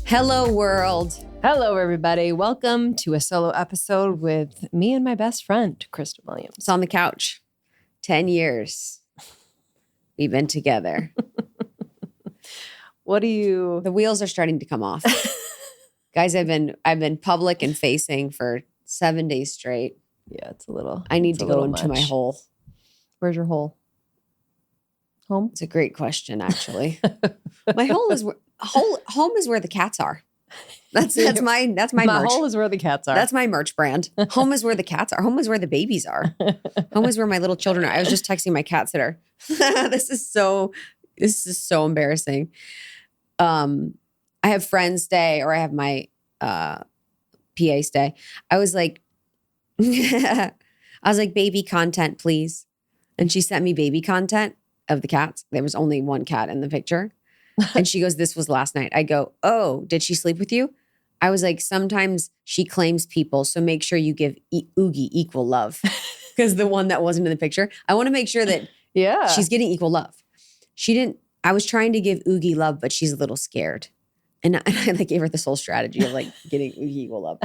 Hello, world. Hello, everybody. Welcome to a solo episode with me and my best friend, Krista Williams. It's on the couch. 10 years. We've been together. The wheels are starting to come off. Guys, I've been public and facing for 7 days straight. Yeah, it's a little. I need to go into my hole. Where's your hole? Home? It's a great question, actually. My hole is home is where the cats are. That's my merch. My hole is where the cats are. That's my merch brand. Home is where the cats are. Home is where the babies are. Home is where my little children are. I was just texting my cat sitter. This is so embarrassing. I have friends stay, or I have my PA stay. I was like, baby content, please. And she sent me baby content of the cats. There was only one cat in the picture. And she goes, this was last night. I go, oh, did she sleep with you? I was like, sometimes she claims people, so make sure you give Oogie equal love. Because the one that wasn't in the picture, I want to make sure that she's getting equal love. She didn't, I was trying to give Oogie love, but she's a little scared. And I gave her this whole strategy of getting Oogie equal love.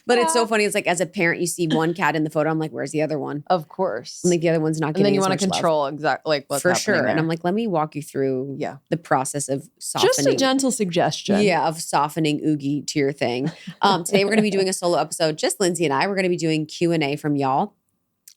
But it's so funny. It's like, as a parent, you see one cat in the photo. I'm like, where's the other one? Of course. I'm like, the other one's not getting as much love. And then you want to control exactly what's for happening sure. there. And I'm like, let me walk you through the process of softening. Just a gentle suggestion. Yeah, of softening Oogie to your thing. Today we're going to be doing a solo episode. Just Lindsey and I. We're going to be doing Q&A from y'all.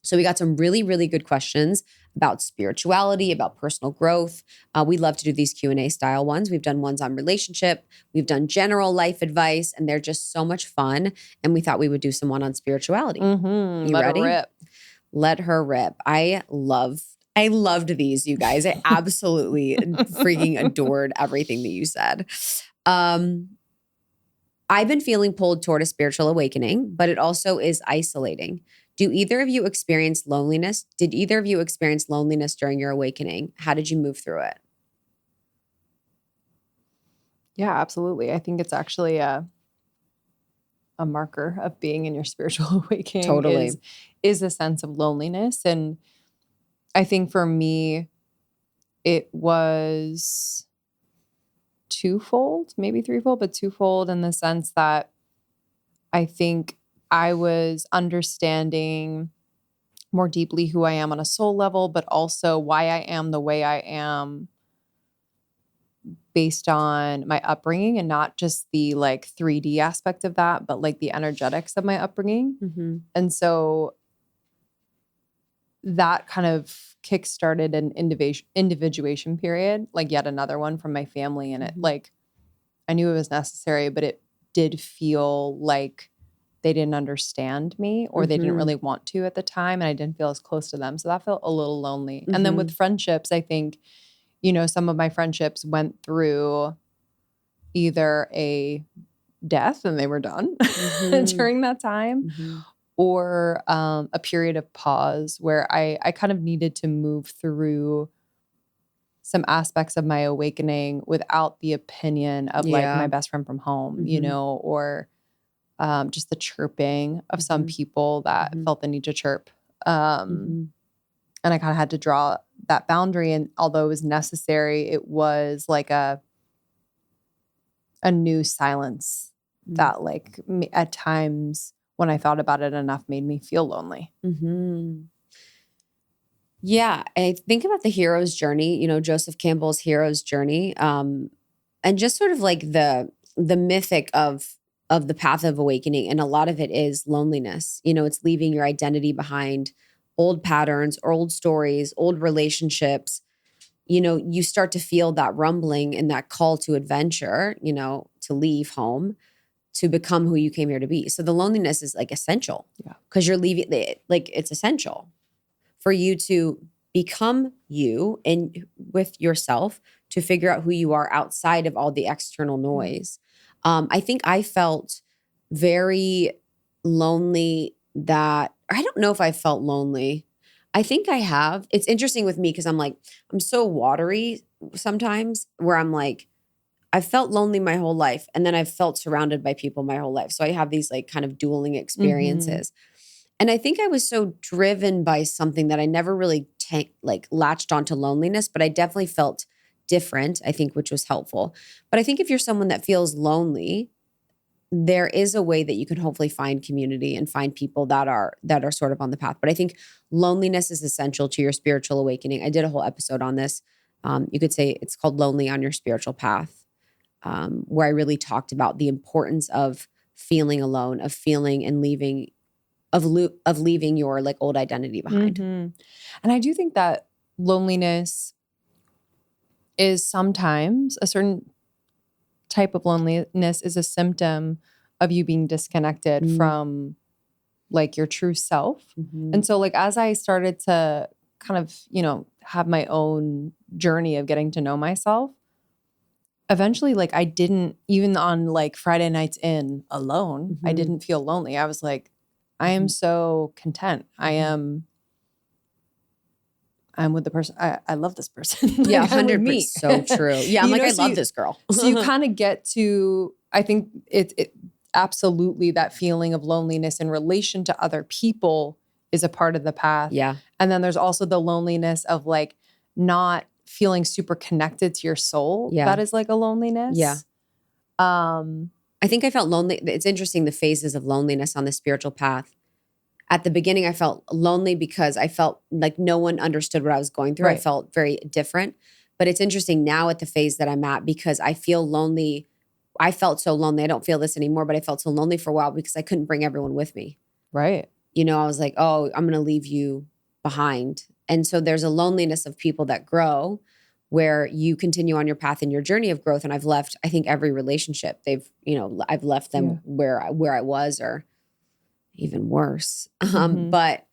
So we got some really, really good questions about spirituality, about personal growth. We love to do these Q&A style ones. We've done ones on relationship. We've done general life advice, and they're just so much fun. And we thought we would do some one on spirituality. Mm-hmm. You ready? Let her rip. Let her rip. I loved these, you guys. I absolutely freaking adored everything that you said. I've been feeling pulled toward a spiritual awakening, but it also is isolating. Do either of you experience loneliness? Did either of you experience loneliness during your awakening? How did you move through it? Yeah, absolutely. I think it's actually a marker of being in your spiritual awakening. Totally. Is a sense of loneliness. And I think for me, it was twofold, maybe threefold, but twofold in the sense that I think I was understanding more deeply who I am on a soul level, but also why I am the way I am based on my upbringing, and not just the 3D aspect of that, but the energetics of my upbringing. Mm-hmm. And so that kind of kickstarted an individuation period, yet another one from my family. And it I knew it was necessary, but it did feel like they didn't understand me, or they didn't really want to at the time. And I didn't feel as close to them. So that felt a little lonely. Mm-hmm. And then with friendships, I think, some of my friendships went through either a death and they were done during that time, or a period of pause where I kind of needed to move through some aspects of my awakening without the opinion of my best friend from home, or just the chirping of some people that felt the need to chirp. And I kind of had to draw that boundary. And although it was necessary, it was a new silence that at times when I thought about it enough made me feel lonely. Mm-hmm. Yeah. I think about the hero's journey, Joseph Campbell's hero's journey. And just sort of the mythic of the path of awakening. And a lot of it is loneliness. It's leaving your identity behind, old patterns, old stories, old relationships. You start to feel that rumbling and that call to adventure, to leave home, to become who you came here to be. So the loneliness is essential. Yeah. Because you're leaving, it's essential for you to become you and with yourself, to figure out who you are outside of all the external noise. I think I felt very lonely I don't know if I felt lonely. I think I have. It's interesting with me because I'm so watery sometimes, where I'm I've felt lonely my whole life, and then I've felt surrounded by people my whole life. So I have these kind of dueling experiences. And I think I was so driven by something that I never really latched onto loneliness, but I definitely felt different, I think, which was helpful. But I think if you're someone that feels lonely, there is a way that you can hopefully find community and find people that are sort of on the path. But I think loneliness is essential to your spiritual awakening. I did a whole episode on this. You could say it's called Lonely on Your Spiritual Path, where I really talked about the importance of feeling alone, of feeling and leaving, of leaving your like old identity behind. And I do think that loneliness is sometimes a certain type of loneliness is a symptom of you being disconnected from like your true self. And so like, as I started to kind of, have my own journey of getting to know myself, eventually, like I didn't, even on like Friday nights in alone, I didn't feel lonely. I was like, I am so content. I'm with the person. I love this person. Yeah, 100%. So true. Yeah, I'm like, I love this girl. So you kind of get to, I think it absolutely that feeling of loneliness in relation to other people is a part of the path. Yeah. And then there's also the loneliness of like not feeling super connected to your soul. Yeah. That is like a loneliness. Yeah. I think I felt lonely. It's interesting, the phases of loneliness on the spiritual path. At the beginning, I felt lonely because I felt like no one understood what I was going through. Right. I felt very different. But it's interesting now at the phase that I'm at because I feel lonely. I felt so lonely. I don't feel this anymore, but I felt so lonely for a while because I couldn't bring everyone with me. Right. I was like, oh, I'm going to leave you behind. And so there's a loneliness of people that grow where you continue on your path and your journey of growth. And I've left, I think, every relationship. I've left them where I was, or even worse. But,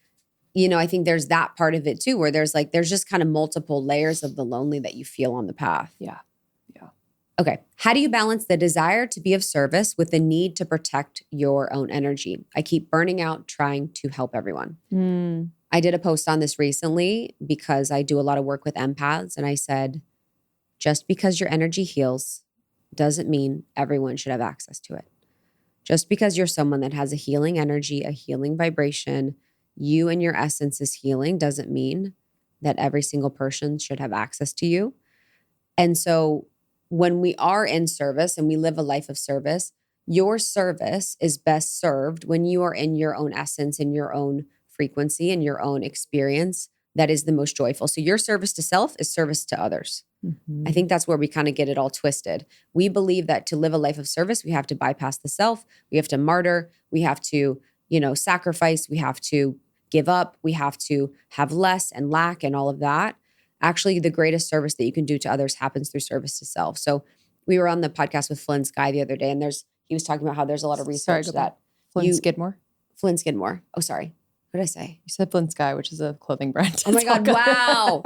I think there's that part of it too, where there's just kind of multiple layers of the lonely that you feel on the path. Yeah. Yeah. Okay. How do you balance the desire to be of service with the need to protect your own energy? I keep burning out trying to help everyone. I did a post on this recently because I do a lot of work with empaths. And I said, just because your energy heals doesn't mean everyone should have access to it. Just because you're someone that has a healing energy, a healing vibration, you and your essence is healing, doesn't mean that every single person should have access to you. And so when we are in service and we live a life of service, your service is best served when you are in your own essence, in your own frequency, and your own experience that is the most joyful. So your service to self is service to others. I think that's where we kind of get it all twisted. We believe that to live a life of service, we have to bypass the self. We have to martyr. We have to, sacrifice. We have to give up. We have to have less and lack and all of that. Actually, the greatest service that you can do to others happens through service to self. So we were on the podcast with Flynn Sky the other day, and he was talking about how there's a lot of research that Flynn Skidmore. Flynn Skidmore. Oh, sorry. What did I say? You said Flynn Sky, which is a clothing brand. Oh my God, wow.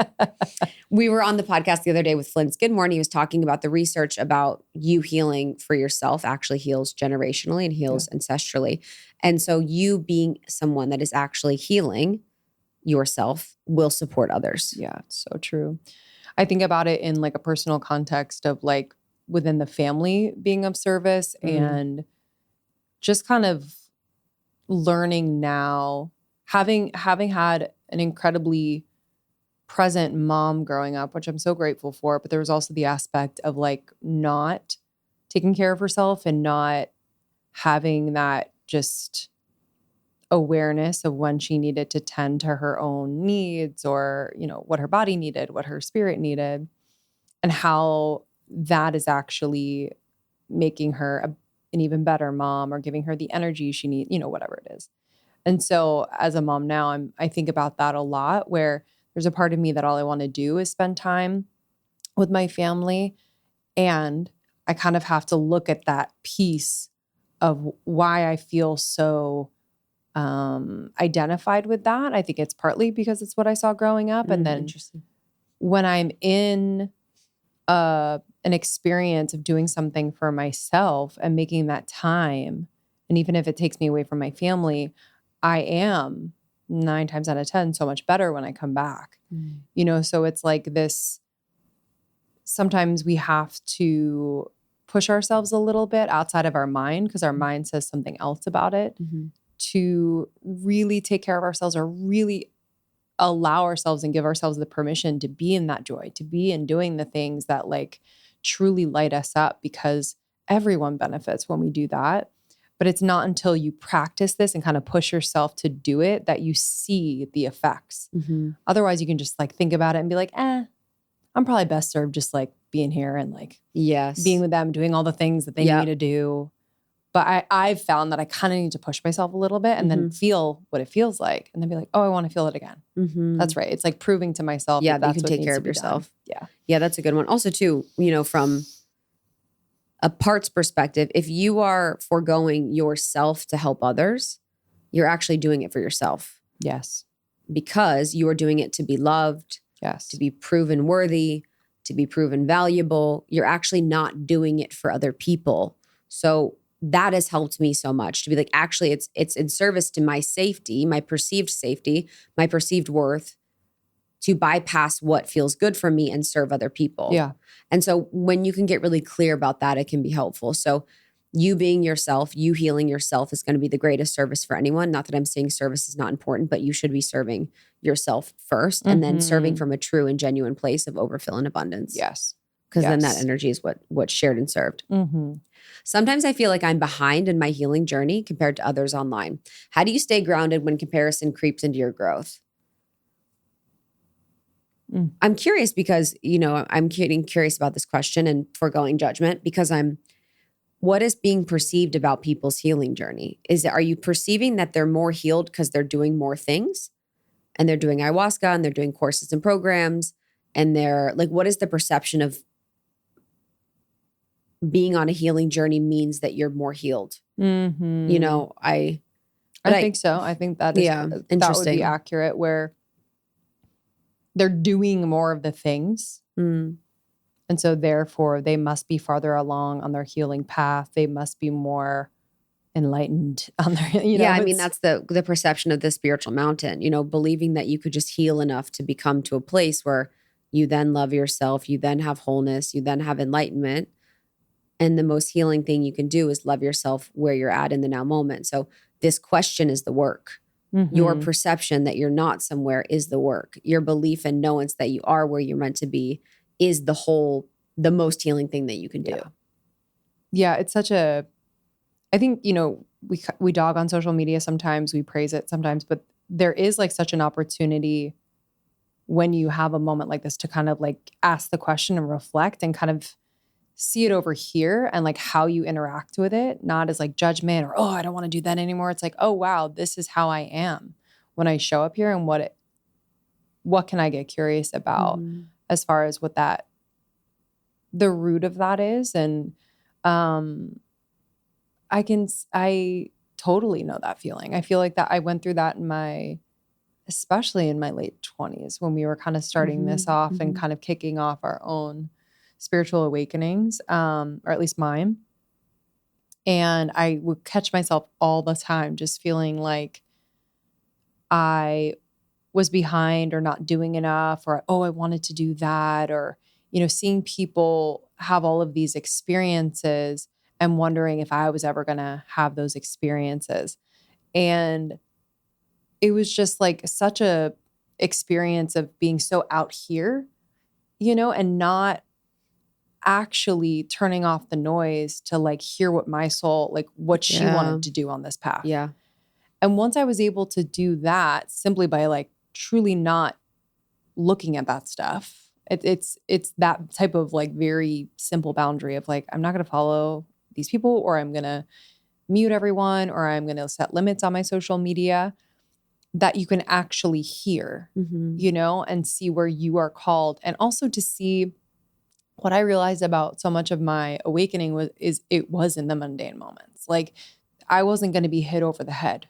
We were on the podcast the other day with Flynn Skidmore, and he was talking about the research about you healing for yourself actually heals generationally and heals ancestrally. And so you being someone that is actually healing yourself will support others. Yeah, it's so true. I think about it in like a personal context of like within the family being of service and just kind of learning now, having had an incredibly present mom growing up, which I'm so grateful for, but there was also the aspect of like not taking care of herself and not having that just awareness of when she needed to tend to her own needs or, what her body needed, what her spirit needed, and how that is actually making her an even better mom or giving her the energy she needs, whatever it is. And so as a mom now, I think about that a lot, where there's a part of me that all I want to do is spend time with my family. And I kind of have to look at that piece of why I feel so identified with that. I think it's partly because it's what I saw growing up. And then when I'm in an experience of doing something for myself and making that time, and even if it takes me away from my family, I am 9 times out of 10 so much better when I come back. So it's like this, sometimes we have to push ourselves a little bit outside of our mind because our mind says something else about it to really take care of ourselves or really allow ourselves and give ourselves the permission to be in that joy, to be in doing the things that like truly light us up, because everyone benefits when we do that. But it's not until you practice this and kind of push yourself to do it that you see the effects. Otherwise, you can just like think about it and be like, I'm probably best served just like being here and like being with them, doing all the things that they need me to do. But I've found that I kind of need to push myself a little bit and then feel what it feels like and then be like, oh, I want to feel it again. That's right. It's like proving to myself that you that's can what take needs care to of be yourself. done. Yeah, that's a good one. Also too, you know, from a parts perspective, if you are foregoing yourself to help others, you're actually doing it for yourself. Yes. Because you are doing it to be loved, Yes. to be proven worthy, to be proven valuable. You're actually not doing it for other people. So that has helped me so much to be like, actually, it's in service to my safety, my perceived worth, to bypass what feels good for me and serve other people. Yeah. And so when you can get really clear about that, it can be helpful. So you being yourself, you healing yourself is going to be the greatest service for anyone. Not that I'm saying service is not important, but you should be serving yourself first and then serving from a true and genuine place of overfill and abundance. Yes. Because then that energy is what's shared and served. Sometimes I feel like I'm behind in my healing journey compared to others online. How do you stay grounded when comparison creeps into your growth? I'm curious because, you know, I'm getting curious about this question and foregoing judgment because what is being perceived about people's healing journey? Are you perceiving that they're more healed because they're doing more things and they're doing ayahuasca and they're doing courses and programs and they're like, what is the perception of being on a healing journey means that you're more healed? You know, I think so. I think that is, that would be accurate, where they're doing more of the things. And so therefore they must be farther along on their healing path. They must be more enlightened on their, you know. Yeah, I mean, that's the perception of the spiritual mountain, you know, believing that you could just heal enough to become to a place where you then love yourself, you then have wholeness, you then have enlightenment. And the most healing thing you can do is love yourself where you're at in the now moment. So this question is the work. Your perception that you're not somewhere is the work. Your belief and knowance that you are where you're meant to be is the most healing thing that you can do. Yeah, it's such a, I think, you know, we dog on social media sometimes, we praise it sometimes, but there is like such an opportunity when you have a moment like this to kind of like ask the question and reflect and kind of see it over here and like how you interact with it, not as like judgment or, oh, I don't want to do that anymore. It's like, oh, wow, this is how I am when I show up here, and what can I get curious about as far as what the root of that is. And I totally know that feeling. I feel like that I went through that especially in my late 20s when we were kind of starting this off and kind of kicking off our own spiritual awakenings, or at least mine. And I would catch myself all the time just feeling like I was behind or not doing enough, or, oh, I wanted to do that, or, you know, seeing people have all of these experiences and wondering if I was ever going to have those experiences. And it was just like such a experience of being so out here, you know, and not actually turning off the noise to like hear what my soul, like what she wanted to do on this path. Yeah. And once I was able to do that simply by like truly not looking at that stuff, it's that type of like very simple boundary of like, I'm not going to follow these people, or I'm going to mute everyone, or I'm going to set limits on my social media, that you can actually hear, you know, and see where you are called. And also to see what I realized about so much of my awakening it was in the mundane moments. Like I wasn't going to be hit over the head.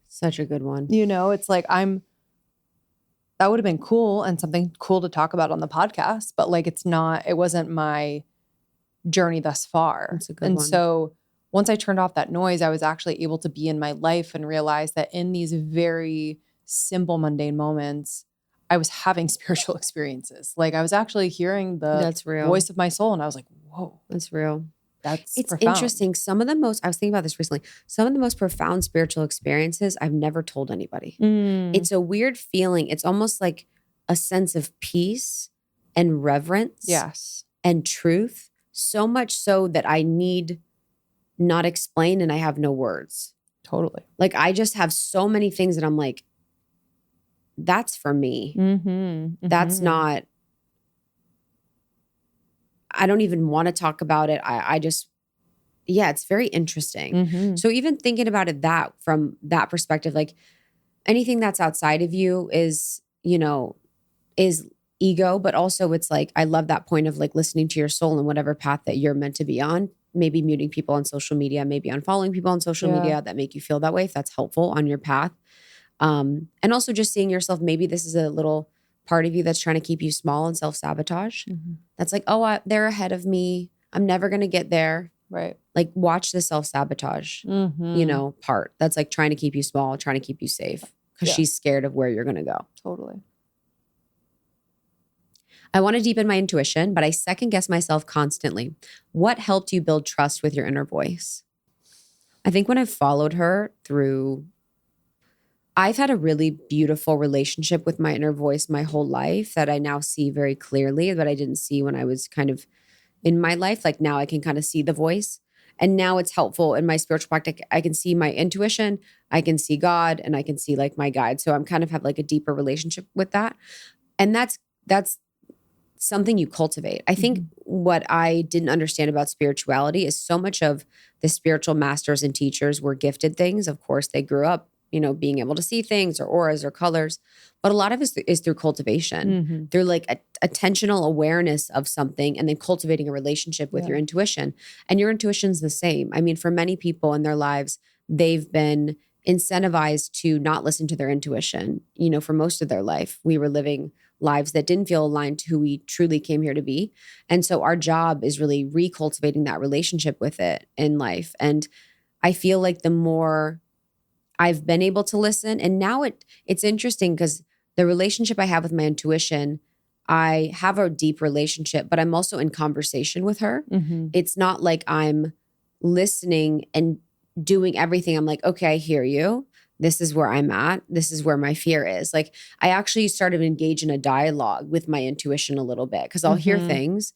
Such a good one. You know, it's like that would have been cool and something cool to talk about on the podcast, but like it wasn't my journey thus far. That's a good one. So once I turned off that noise, I was actually able to be in my life and realize that in these very simple, mundane moments, I was having spiritual experiences. Like I was actually hearing the voice of my soul, and I was like, whoa. That's real. That's It's profound. interesting. I was thinking about this recently. Some of the most profound spiritual experiences I've never told anybody. It's a weird feeling. It's almost like a sense of peace and reverence Yes. and truth, so much so that I need not explain and I have no words. Totally. Like I just have so many things that I'm like, that's for me. That's not, I don't even want to talk about it. I just, yeah, it's very interesting. So even thinking about it from that perspective, like anything that's outside of you is, is ego, but also it's like, I love that point of like listening to your soul and whatever path that you're meant to be on, maybe muting people on social media, maybe unfollowing people on social media that make you feel that way, if that's helpful on your path. And also just seeing yourself, maybe this is a little part of you that's trying to keep you small and self-sabotage. That's like, oh, they're ahead of me. I'm never going to get there. Right. Like watch the self-sabotage, part. That's like trying to keep you small, trying to keep you safe because she's scared of where you're going to go. Totally. I want to deepen my intuition, but I second guess myself constantly. What helped you build trust with your inner voice? I think when I followed her through, I've had a really beautiful relationship with my inner voice my whole life that I now see very clearly, that I didn't see when I was kind of in my life. Like now I can kind of see the voice. And now it's helpful in my spiritual practice. I can see my intuition, I can see God, and I can see like my guide. So I'm kind of have like a deeper relationship with that. And that's something you cultivate. I think what I didn't understand about spirituality is so much of the spiritual masters and teachers were gifted things. Of course, they grew up, being able to see things or auras or colors, but a lot of it is through cultivation, through like attentional awareness of something and then cultivating a relationship with your intuition. And your intuition's the same. I mean, for many people in their lives, they've been incentivized to not listen to their intuition. For most of their life, we were living lives that didn't feel aligned to who we truly came here to be. And so our job is really recultivating that relationship with it in life. And I feel like the more I've been able to listen, and now it's interesting because the relationship I have with my intuition, I have a deep relationship, but I'm also in conversation with her. It's not like I'm listening and doing everything. I'm like, okay, I hear you. This is where I'm at. This is where my fear is. Like I actually started to engage in a dialogue with my intuition a little bit because I'll hear things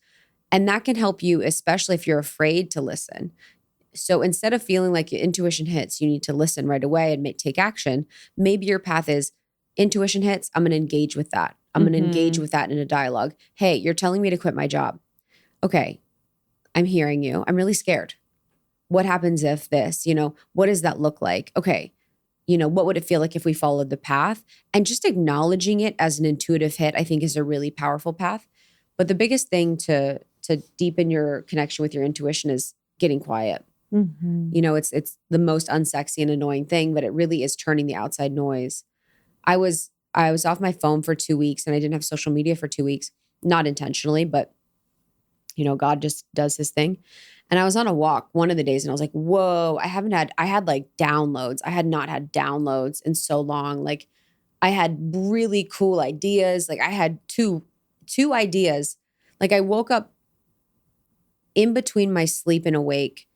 and that can help you, especially if you're afraid to listen. So instead of feeling like your intuition hits, you need to listen right away and take action. Maybe your path is intuition hits. I'm going to engage with that. I'm going to engage with that in a dialogue. Hey, you're telling me to quit my job. Okay. I'm hearing you. I'm really scared. What happens if this, what does that look like? Okay. What would it feel like if we followed the path? And just acknowledging it as an intuitive hit, I think is a really powerful path. But the biggest thing to deepen your connection with your intuition is getting quiet. It's the most unsexy and annoying thing, but it really is turning the outside noise. I was off my phone for 2 weeks and I didn't have social media for 2 weeks, not intentionally, but God just does his thing. And I was on a walk one of the days and I was like, whoa, I had like downloads. I had not had downloads in so long. Like I had really cool ideas. Like I had two ideas. Like I woke up in between my sleep and awake.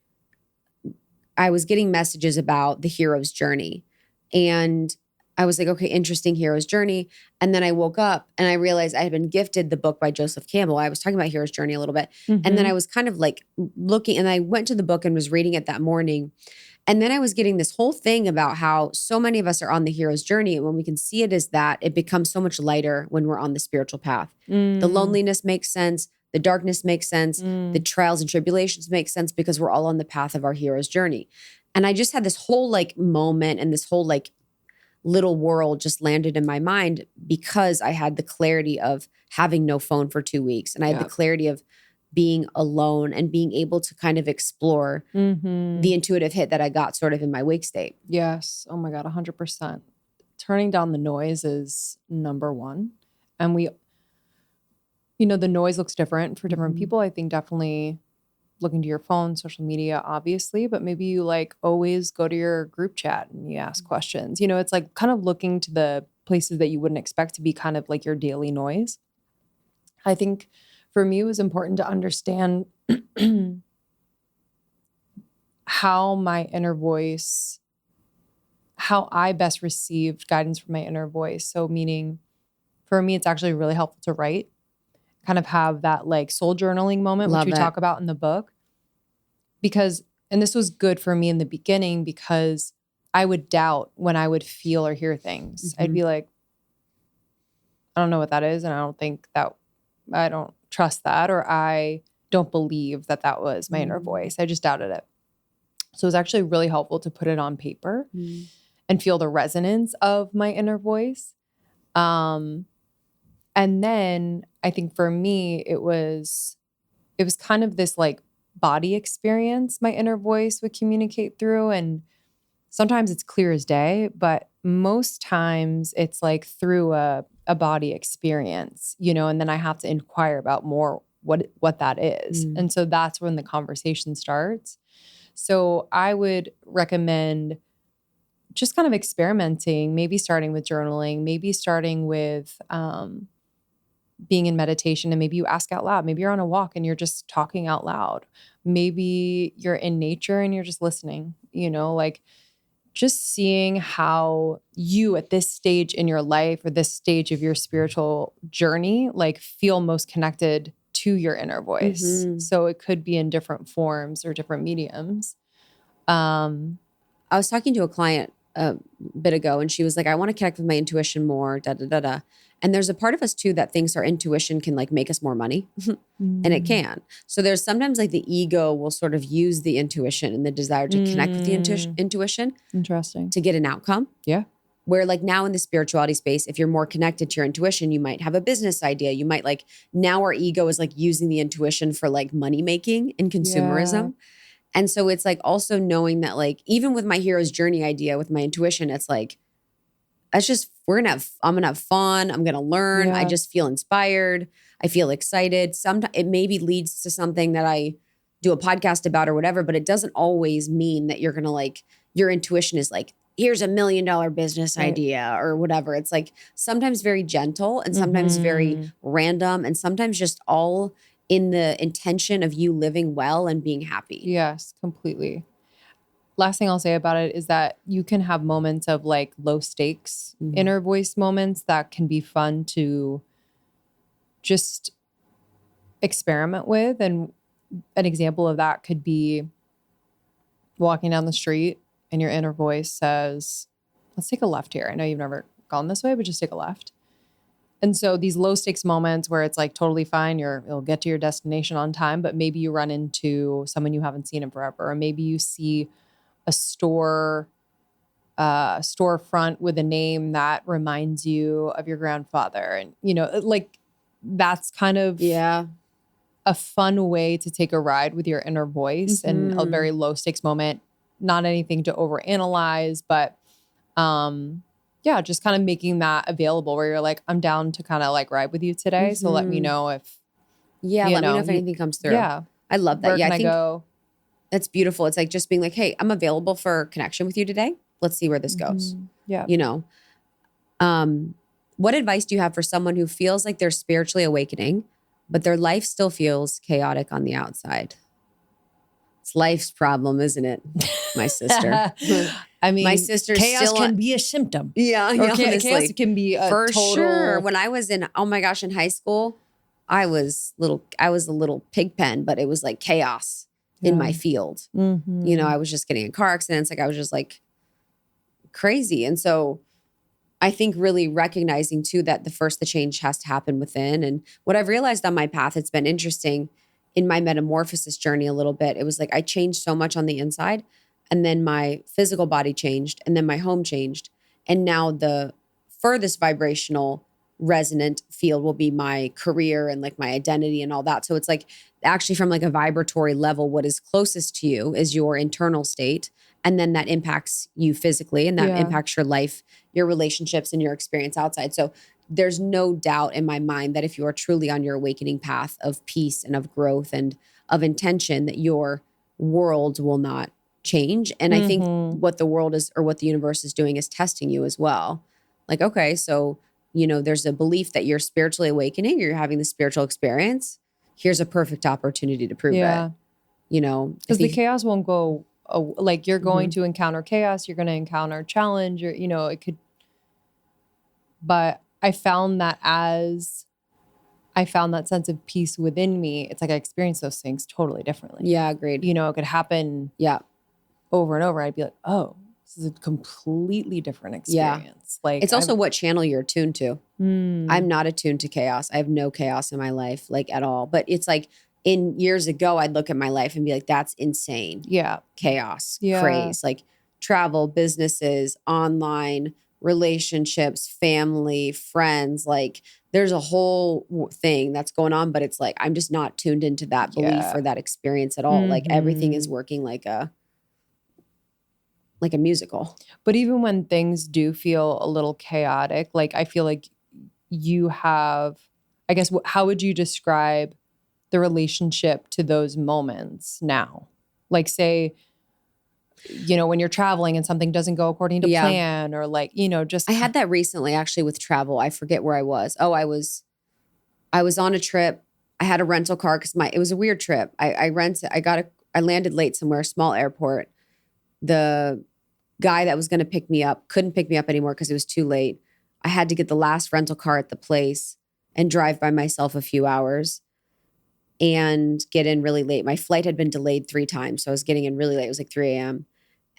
I was getting messages about the hero's journey. And I was like, okay, interesting hero's journey. And then I woke up and I realized I had been gifted the book by Joseph Campbell. I was talking about hero's journey a little bit. And then I was kind of like looking and I went to the book and was reading it that morning. And then I was getting this whole thing about how so many of us are on the hero's journey. And when we can see it as that, it becomes so much lighter when we're on the spiritual path. The loneliness makes sense. The darkness makes sense. The trials and tribulations make sense because we're all on the path of our hero's journey. And I just had this whole like moment and this whole like little world just landed in my mind because I had the clarity of having no phone for 2 weeks. And I had the clarity of being alone and being able to kind of explore the intuitive hit that I got sort of in my wake state. Yes. Oh my God, 100%. Turning down the noise is number one. And the noise looks different for different people. I think definitely looking to your phone, social media, obviously, but maybe you like always go to your group chat and you ask questions. It's like kind of looking to the places that you wouldn't expect to be kind of like your daily noise. I think for me, it was important to understand how my inner voice, how I best received guidance from my inner voice. So meaning for me, it's actually really helpful to write, kind of have that like soul journaling moment, which Love we it. talk about in the book. Because, and this was good for me in the beginning because I would doubt when I would feel or hear things. I'd be like, I don't know what that is. And I don't trust that, or I don't believe that that was my inner voice. I just doubted it. So it was actually really helpful to put it on paper and feel the resonance of my inner voice. And then I think for me, it was kind of this like body experience my inner voice would communicate through. And sometimes it's clear as day, but most times it's like through a body experience, and then I have to inquire about more what that is. And so that's when the conversation starts. So I would recommend just kind of experimenting, maybe starting with journaling, maybe starting with being in meditation, and maybe you ask out loud. Maybe you're on a walk and you're just talking out loud. Maybe you're in nature and you're just listening, like just seeing how you at this stage in your life or this stage of your spiritual journey, like feel most connected to your inner voice. So it could be in different forms or different mediums. I was talking to a client a bit ago and she was like, I want to connect with my intuition more, da, da, da, da. And there's a part of us too that thinks our intuition can like make us more money and it can. So there's sometimes like the ego will sort of use the intuition and the desire to connect with the intuition. Interesting. To get an outcome. Yeah. Where like now in the spirituality space, if you're more connected to your intuition, you might have a business idea. You might like, now our ego is like using the intuition for like money making and consumerism. Yeah. And so it's like also knowing that like, even with my hero's journey idea with my intuition, it's like, I'm going to have fun. I'm going to learn. Yeah. I just feel inspired. I feel excited. Sometimes it maybe leads to something that I do a podcast about or whatever, but it doesn't always mean that you're going to like, your intuition is like, here's $1 million business idea or whatever. It's like sometimes very gentle and sometimes very random and sometimes just all in the intention of you living well and being happy. Yes, completely. Last thing I'll say about it is that you can have moments of like low stakes inner voice moments that can be fun to just experiment with. And an example of that could be walking down the street and your inner voice says, let's take a left here. I know you've never gone this way, but just take a left. And so these low stakes moments where it's like totally fine, you'll get to your destination on time, but maybe you run into someone you haven't seen in forever, or maybe you see a storefront with a name that reminds you of your grandfather. And, like that's kind of a fun way to take a ride with your inner voice and a very low stakes moment, not anything to overanalyze, but just kind of making that available where you're like, I'm down to kind of like ride with you today. So let me know if, let me know if anything comes through. Yeah. I love that. Where can I think I go? That's beautiful. It's like just being like, hey, I'm available for connection with you today. Let's see where this goes. Yeah. What advice do you have for someone who feels like they're spiritually awakening, but their life still feels chaotic on the outside? It's life's problem, isn't it? My sister. I mean, my sister's chaos still can be a symptom. Yeah. Chaos can be a for total... sure. When I was in high school, I was a little pig pen, but it was like chaos in my field. I was just getting in car accidents. Like I was just like crazy. And so I think really recognizing too that the change has to happen within. And what I've realized on my path, it's been interesting in my metamorphosis journey a little bit. It was like I changed so much on the inside, and then my physical body changed, and then my home changed. And now the furthest vibrational resonant field will be my career and like my identity and all that. So it's like actually from like a vibratory level, what is closest to you is your internal state. And then that impacts you physically, and that impacts your life, your relationships, and your experience outside. So there's no doubt in my mind that if you are truly on your awakening path of peace and of growth and of intention, that your world will not change. And I think what the world is, or what the universe is doing, is testing you as well. Like, okay, so, there's a belief that you're spiritually awakening, or you're having the spiritual experience. Here's a perfect opportunity to prove it. Because the chaos won't go like you're going to encounter chaos, you're going to encounter challenge, or, it could, but I found that sense of peace within me, it's like I experienced those things totally differently. Yeah, agreed. It could happen over and over. I'd be like, oh, this is a completely different experience. Like it's also what channel you're attuned to. I'm not attuned to chaos. I have no chaos in my life, like at all. But it's like in years ago, I'd look at my life and be like, that's insane. Yeah. Chaos, craze, like travel, businesses, online, relationships, family, friends, like there's a whole thing that's going on, but it's like, I'm just not tuned into that belief or that experience at all. Like everything is working like a musical. But even when things do feel a little chaotic, like I feel like you have, I guess, how would you describe the relationship to those moments now? Like say, when you're traveling and something doesn't go according to plan, or like, just. I had that recently actually with travel. I forget where I was. Oh, I was on a trip. I had a rental car because it was a weird trip. I landed late somewhere, small airport. The guy that was going to pick me up couldn't pick me up anymore because it was too late. I had to get the last rental car at the place and drive by myself a few hours and get in really late. My flight had been delayed 3 times, so I was getting in really late. It was like 3 a.m.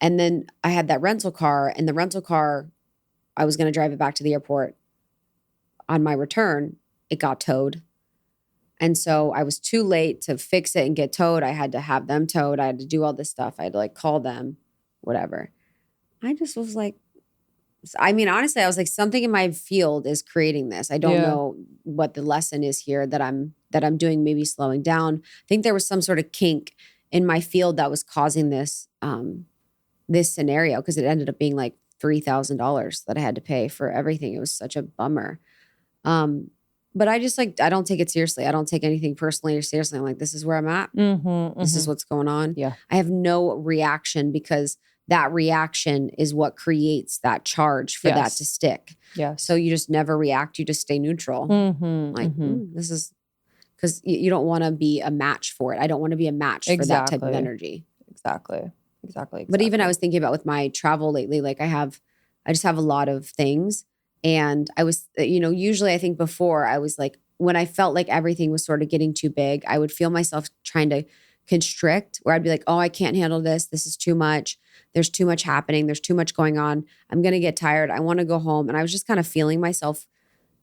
And then I had that rental car, and the rental car, I was going to drive it back to the airport. On my return, it got towed. And so I was too late to fix it and get towed. I had to have them towed. I had to do all this stuff. I had to like call them, whatever. I just was like, I mean, honestly, I was like, something in my field is creating this. I don't know what the lesson is here that I'm doing, maybe slowing down. I think there was some sort of kink in my field that was causing this this scenario, because it ended up being like $3,000 that I had to pay for everything. It was such a bummer. But I just I don't take it seriously. I don't take anything personally or seriously. I'm like, this is where I'm at. This is what's going on. Yeah. I have no reaction, because that reaction is what creates that charge for that to stick. Yeah. So you just never react. You just stay neutral. This is because you don't want to be a match for it. I don't want to be a match for that type of energy. Exactly. But even I was thinking about with my travel lately, like I just have a lot of things. And I was, usually I think before I was like, when I felt like everything was sort of getting too big, I would feel myself trying to constrict, where I'd be like, oh, I can't handle this. This is too much. There's too much happening. There's too much going on. I'm going to get tired. I want to go home. And I was just kind of feeling myself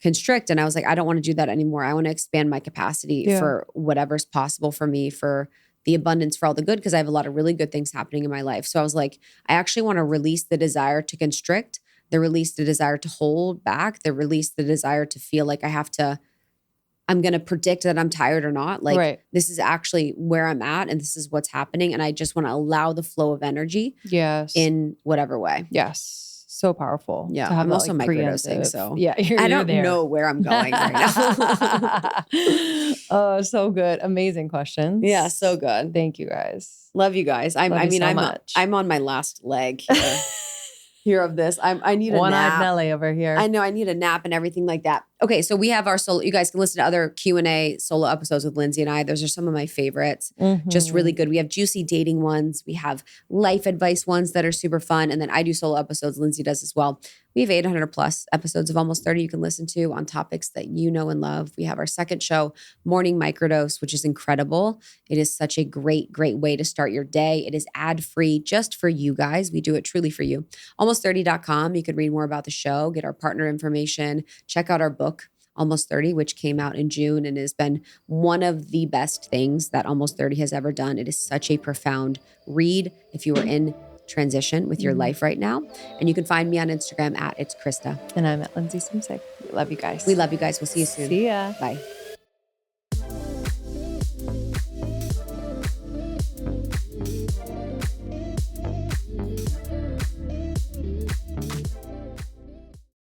constrict. And I was like, I don't want to do that anymore. I want to expand my capacity for whatever's possible for me, for the abundance, for all the good, because I have a lot of really good things happening in my life. So I was like, I actually want to release the desire to constrict, release the desire to hold back, release the desire to feel like I'm going to predict that I'm tired or not. Like this is actually where I'm at, and this is what's happening. And I just want to allow the flow of energy in whatever way. Yes. So powerful. Yeah. To have I'm that, also microdosing. So you're I don't there. know where I'm going right now. Oh, so good. Amazing questions. Yeah. So good. Thank you guys. Love you guys. I'm on my last leg here of this. I need a nap. One-eyed Nelly over here. I know I need a nap and everything like that. Okay, so we have our solo. You guys can listen to other Q&A solo episodes with Lindsey and I. Those are some of my favorites. Just really good. We have juicy dating ones. We have life advice ones that are super fun. And then I do solo episodes. Lindsey does as well. We have 800 plus episodes of Almost 30 you can listen to on topics that you know and love. We have our second show, Morning Microdose, which is incredible. It is such a great, great way to start your day. It is ad-free just for you guys. We do it truly for you. Almost30.com. You can read more about the show, get our partner information, check out our book, Almost 30, which came out in June and has been one of the best things that Almost 30 has ever done. It is such a profound read if you are in transition with your life right now. And you can find me on Instagram at It's Krista. And I'm at Lindsey Simsek. We love you guys. We love you guys. We'll see you soon. See ya. Bye.